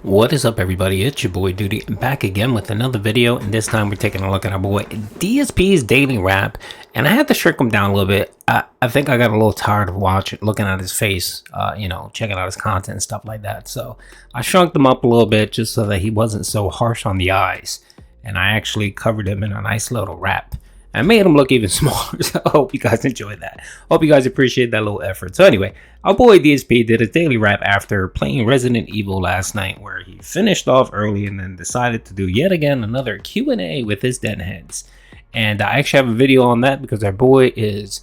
What is up, everybody? It's your boy Duty, back again with another video, and this time we're taking a look at our boy DSP's daily rap. And I had to shrink him down a little bit. I think I got a little tired of looking at his face, checking out his content and stuff like that. So I shrunk him up a little bit just so that he wasn't so harsh on the eyes. And I actually covered him in a nice little rap. I made him look even smaller, so I hope you guys enjoyed that. Hope you guys appreciate that little effort. So anyway, our boy DSP did a daily rap after playing Resident Evil last night, where he finished off early and then decided to do yet again another Q&A with his deadheads. And I actually have a video on that because our boy is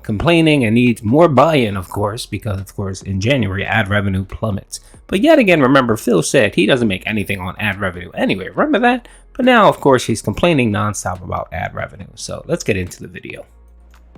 complaining and needs more buy-in, of course, because of course in January ad revenue plummets. But yet again, remember, Phil said he doesn't make anything on ad revenue anyway. Remember that? But now, of course, he's complaining nonstop about ad revenue. So let's get into the video.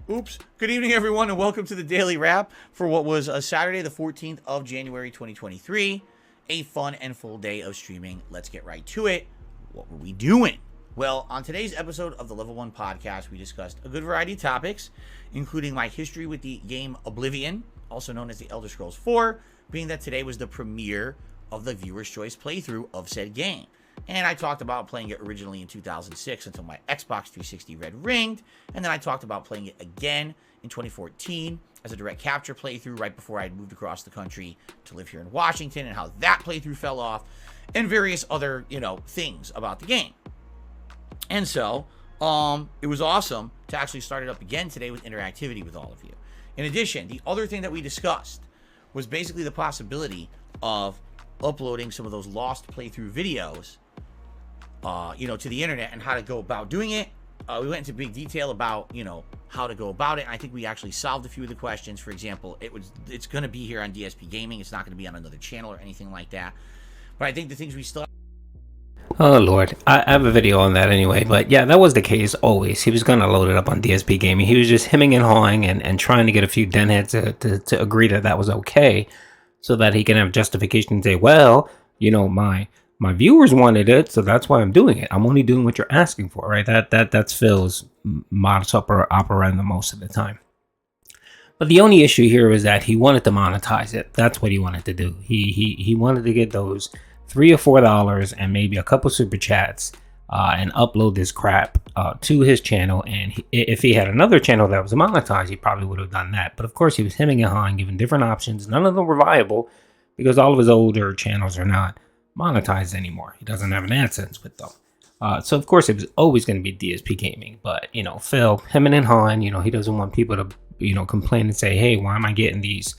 Oops. Good evening, everyone, and welcome to the Daily Wrap for what was a Saturday, the 14th of January, 2023. A fun and full day of streaming. Let's get right to it. What were we doing? Well, on today's episode of the Level 1 podcast, we discussed a good variety of topics, including my history with the game Oblivion, also known as the Elder Scrolls 4, being that today was the premiere of the viewer's choice playthrough of said game. And I talked about playing it originally in 2006 until my Xbox 360 red ringed. And then I talked about playing it again in 2014 as a direct capture playthrough right before I had moved across the country to live here in Washington, and how that playthrough fell off, and various other, things about the game. And so, it was awesome to actually start it up again today with interactivity with all of you. In addition, the other thing that we discussed was basically the possibility of uploading some of those lost playthrough videos to the internet and how to go about doing it. We went into big detail about, how to go about it. I think we actually solved a few of the questions. For example, it's going to be here on DSPGaming. It's not going to be on another channel or anything like that. But I think the things we still... Oh Lord, I have a video on that anyway. But yeah, that was the case always. He was going to load it up on DSPGaming. He was just hemming and hawing and trying to get a few denheads to agree that was okay, so that he can have justification and say, well, my viewers wanted it, so that's why I'm doing it. I'm only doing what you're asking for, right? That's Phil's modus operandi most of the time. But the only issue here is that he wanted to monetize it. That's what he wanted to do. He wanted to get those $3 or $4 and maybe a couple super chats and upload this crap to his channel. And if he had another channel that was monetized, he probably would have done that. But of course, he was hemming and hawing, giving different options. None of them were viable because all of his older channels are not monetized anymore. He doesn't have an AdSense with them. So of course it was always going to be DSPGaming. But Phil, hemming and hawing, he doesn't want people to complain and say, hey, why am I getting these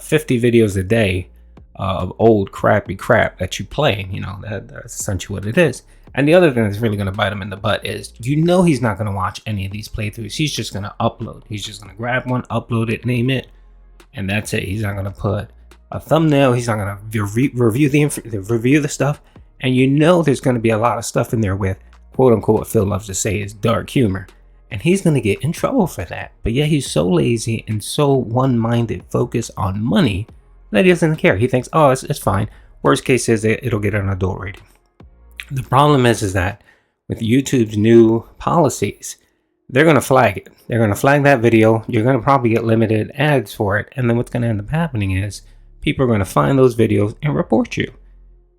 50 videos a day of old crappy crap that you play? That's essentially what it is. And the other thing that's really going to bite him in the butt is, he's not going to watch any of these playthroughs. He's just going to upload. He's just going to grab one, upload it, name it, and that's it. He's not going to put a thumbnail. He's not going to review the stuff. And there's going to be a lot of stuff in there with, quote unquote, what Phil loves to say is dark humor. And he's going to get in trouble for that. But yet he's so lazy and so one-minded, focused on money, that he doesn't care. He thinks, oh, it's fine. Worst case is it'll get an adult rating. The problem is that with YouTube's new policies, they're going to flag it. They're going to flag that video. You're going to probably get limited ads for it. And then what's going to end up happening is people are going to find those videos and report you.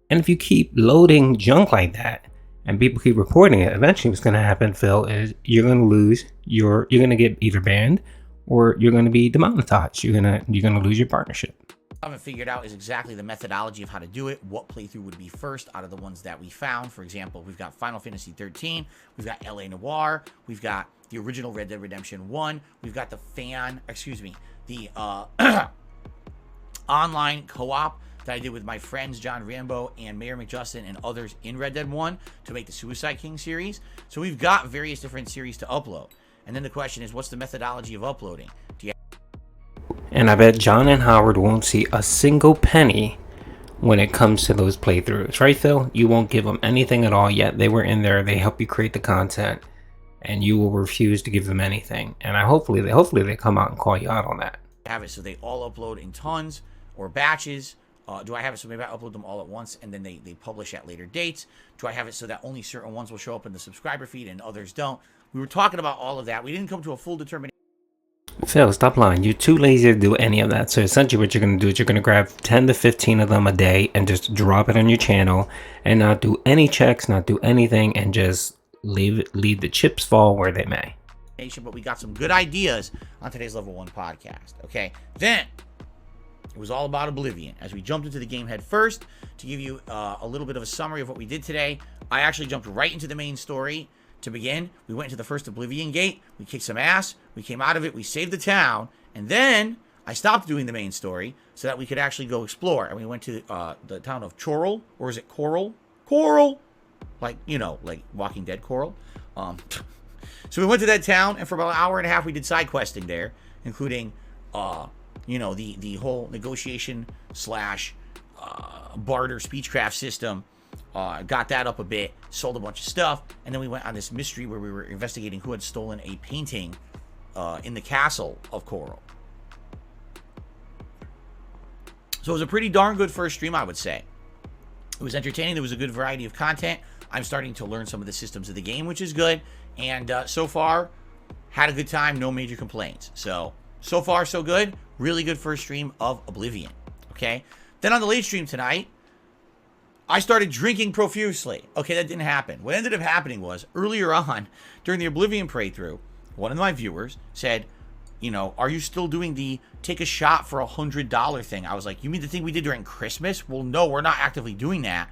And if you keep loading junk like that and people keep reporting it, eventually what's going to happen, Phil, is you're going to get either banned or you're going to be demonetized. You're going to lose your partnership. I haven't figured out is exactly the methodology of how to do it, what playthrough would be first out of the ones that we found. For example, we've got Final Fantasy 13, we've got LA Noire, we've got the original Red Dead Redemption 1, we've got the online co-op that I did with my friends John Rambo and Mayor McJustin and others in Red Dead 1 to make the Suicide King series. So we've got various different series to upload. And then the question is, what's the methodology of uploading? And I bet John and Howard won't see a single penny when it comes to those playthroughs. Right, Phil? You won't give them anything at all yet. They were in there. They help you create the content. And you will refuse to give them anything. And hopefully they come out and call you out on that. Have it so they all upload in tons or batches. Do I have it so maybe I upload them all at once and then they publish at later dates? Do I have it so that only certain ones will show up in the subscriber feed and others don't? We were talking about all of that. We didn't come to a full determination. Phil, stop lying. You're too lazy to do any of that. So essentially what you're going to do is you're going to grab 10 to 15 of them a day and just drop it on your channel and not do any checks, not do anything, and just leave the chips fall where they may. But we got some good ideas on today's Level 1 podcast. Okay, then it was all about Oblivion. As we jumped into the game head first, to give you a little bit of a summary of what we did today, I actually jumped right into the main story. To begin, we went into the first Oblivion gate, we kicked some ass, we came out of it, we saved the town, and then I stopped doing the main story so that we could actually go explore. And we went to the town of Chorrol, or is it Coral? Coral! Like, you know, like Walking Dead Coral. So we went to that town, and for about an hour and a half, we did side questing there, including, you know, the whole negotiation slash barter speechcraft system. Got that up a bit, sold a bunch of stuff, and then we went on this mystery where we were investigating who had stolen a painting in the castle of Coral. So it was a pretty darn good first stream, I would say. It was entertaining. There was a good variety of content. I'm starting to learn some of the systems of the game, which is good. And so far, had a good time. No major complaints. So far, so good. Really good first stream of Oblivion. Okay. Then on the late stream tonight, I started drinking profusely. Okay, that didn't happen. What ended up happening was, earlier on, during the Oblivion playthrough, one of my viewers said, you know, are you still doing the take a shot for $100 thing? I was like, you mean the thing we did during Christmas? Well, no, we're not actively doing that.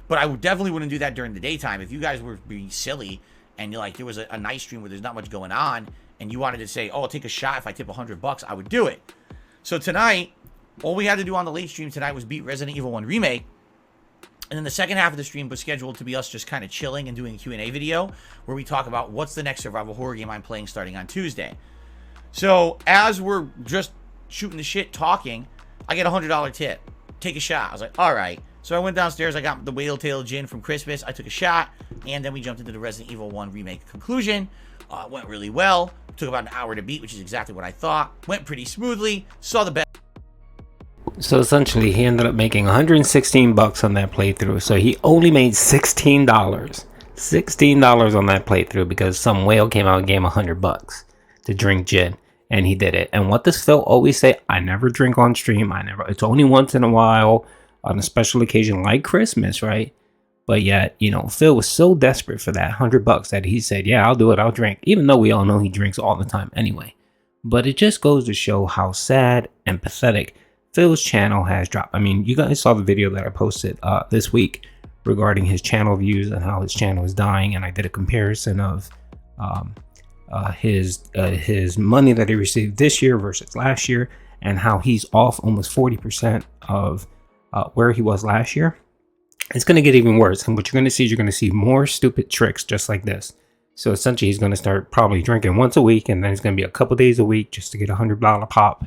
But I definitely wouldn't do that during the daytime. If you guys were being silly and you're like, there was a night stream where there's not much going on, and you wanted to say, oh, I'll take a shot if I tip $100, I would do it. So tonight, all we had to do on the late stream tonight was beat Resident Evil 1 Remake. And then the second half of the stream was scheduled to be us just kind of chilling and doing a Q&A video where we talk about what's the next survival horror game I'm playing starting on Tuesday. So as we're just shooting the shit talking, I get a $100 tip. Take a shot. I was like, all right. So I went downstairs. I got the Whale Tail Gin from Christmas. I took a shot. And then we jumped into the Resident Evil 1 Remake conclusion. Went really well. Took about an hour to beat, which is exactly what I thought. Went pretty smoothly. Saw the best. So essentially, he ended up making $116 on that playthrough. So he only made $16. $16 on that playthrough because some whale came out and gave him $100 to drink gin. And he did it. And what does Phil always say? I never drink on stream. It's only once in a while on a special occasion like Christmas, right? But yet, you know, Phil was so desperate for that $100 that he said, yeah, I'll do it. I'll drink. Even though we all know he drinks all the time anyway. But it just goes to show how sad and pathetic Phil's channel has dropped. I mean, you guys saw the video that I posted this week regarding his channel views and how his channel is dying, and I did a comparison of his money that he received this year versus last year, and how he's off almost 40% of where he was last year. It's going to get even worse, and what you're going to see is you're going to see more stupid tricks just like this. So essentially, he's going to start probably drinking once a week, and then it's going to be a couple days a week just to get $100 pop.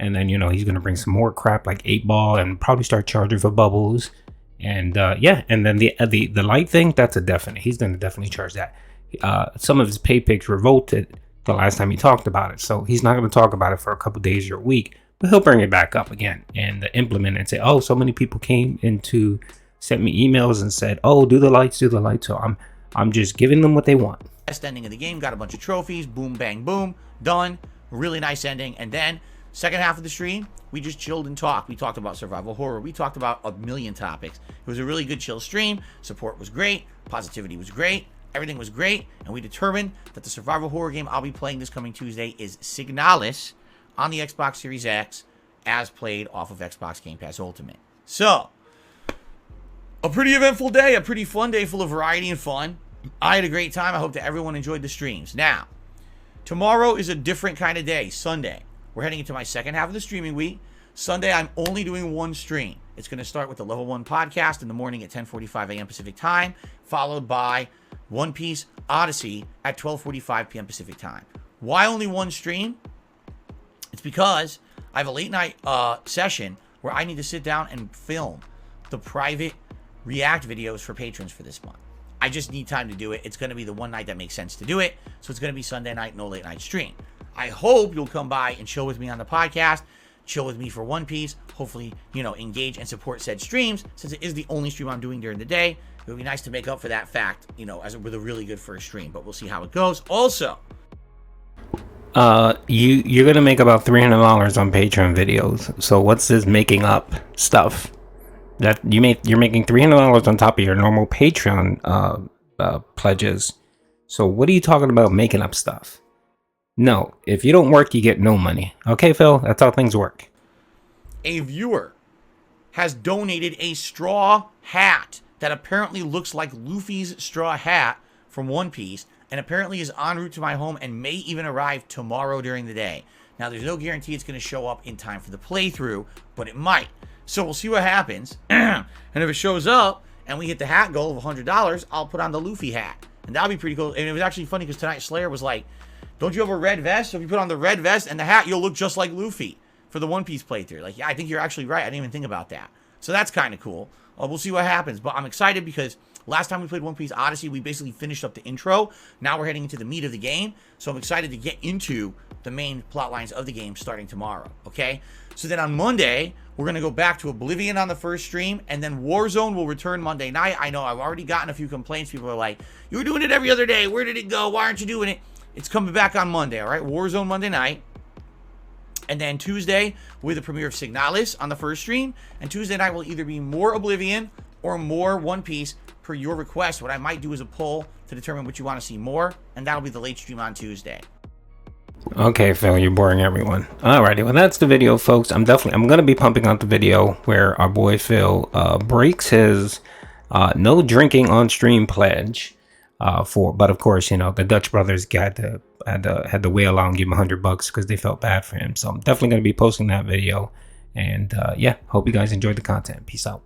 And then, you know, he's going to bring some more crap like 8-ball and probably start charging for bubbles. And yeah, and then the light thing, that's a definite. He's going to definitely charge that. Some of his pay pics revolted the last time he talked about it. So he's not going to talk about it for a couple days or a week. But he'll bring it back up again and implement it and say, oh, so many people came in to send me emails and said, oh, do the lights. So I'm just giving them what they want. Best ending of the game. Got a bunch of trophies. Boom, bang, boom. Done. Really nice ending. And then second half of the stream, we just chilled and talked. We talked about survival horror. We talked about a million topics. It was a really good chill stream. Support was great. Positivity was great. Everything was great. And we determined that the survival horror game I'll be playing this coming Tuesday is Signalis on the Xbox Series X as played off of Xbox Game Pass Ultimate. So, a pretty eventful day. A pretty fun day full of variety and fun. I had a great time. I hope that everyone enjoyed the streams. Now, tomorrow is a different kind of day. Sunday. We're heading into my second half of the streaming week. Sunday, I'm only doing one stream. It's going to start with the Level 1 podcast in the morning at 10:45 a.m. Pacific time, followed by One Piece Odyssey at 12:45 p.m. Pacific time. Why only one stream? It's because I have a late night session where I need to sit down and film the private react videos for patrons for this month. I just need time to do it. It's going to be the one night that makes sense to do it. So it's going to be Sunday night, no late night stream. I hope you'll come by and chill with me on the podcast, chill with me for One Piece, hopefully, you know, engage and support said streams, since it is the only stream I'm doing during the day. It would be nice to make up for that fact, you know, with a really good first stream, but we'll see how it goes. Also, You're gonna make about $300 on Patreon videos. So what's this making up stuff? That you're making $300 on top of your normal Patreon pledges. So what are you talking about making up stuff? No, if you don't work, you get no money. Okay, Phil, that's how things work. A viewer has donated a straw hat that apparently looks like Luffy's straw hat from One Piece, and apparently is en route to my home and may even arrive tomorrow during the day. Now, there's no guarantee it's going to show up in time for the playthrough, but it might. So we'll see what happens. And if it shows up and we hit the hat goal of $100, I'll put on the Luffy hat. And that'll be pretty cool. And it was actually funny because tonight Slayer was like, don't you have a red vest? So if you put on the red vest and the hat, you'll look just like Luffy for the One Piece playthrough. Like, yeah, I think you're actually right. I didn't even think about that. So that's kind of cool. We'll see what happens. But I'm excited because last time we played One Piece Odyssey, we basically finished up the intro. Now we're heading into the meat of the game. So I'm excited to get into the main plot lines of the game starting tomorrow. Okay? So then on Monday, we're going to go back to Oblivion on the first stream, and then Warzone will return Monday night. I know I've already gotten a few complaints. People are like, you were doing it every other day. Where did it go? Why aren't you doing it? It's coming back on Monday, all right? Warzone Monday night. And then Tuesday, with the premiere of Signalis on the first stream. And Tuesday night will either be more Oblivion or more One Piece per your request. What I might do is a poll to determine what you want to see more, and that'll be the late stream on Tuesday. Okay, Phil, you're boring everyone. Alrighty, well that's the video, folks. I'm gonna be pumping out the video where our boy Phil breaks his no drinking on stream pledge. But of course, you know, the Dutch brothers had to wail out and give him $100 because they felt bad for him. So I'm definitely gonna be posting that video. And yeah, hope you guys enjoyed the content. Peace out.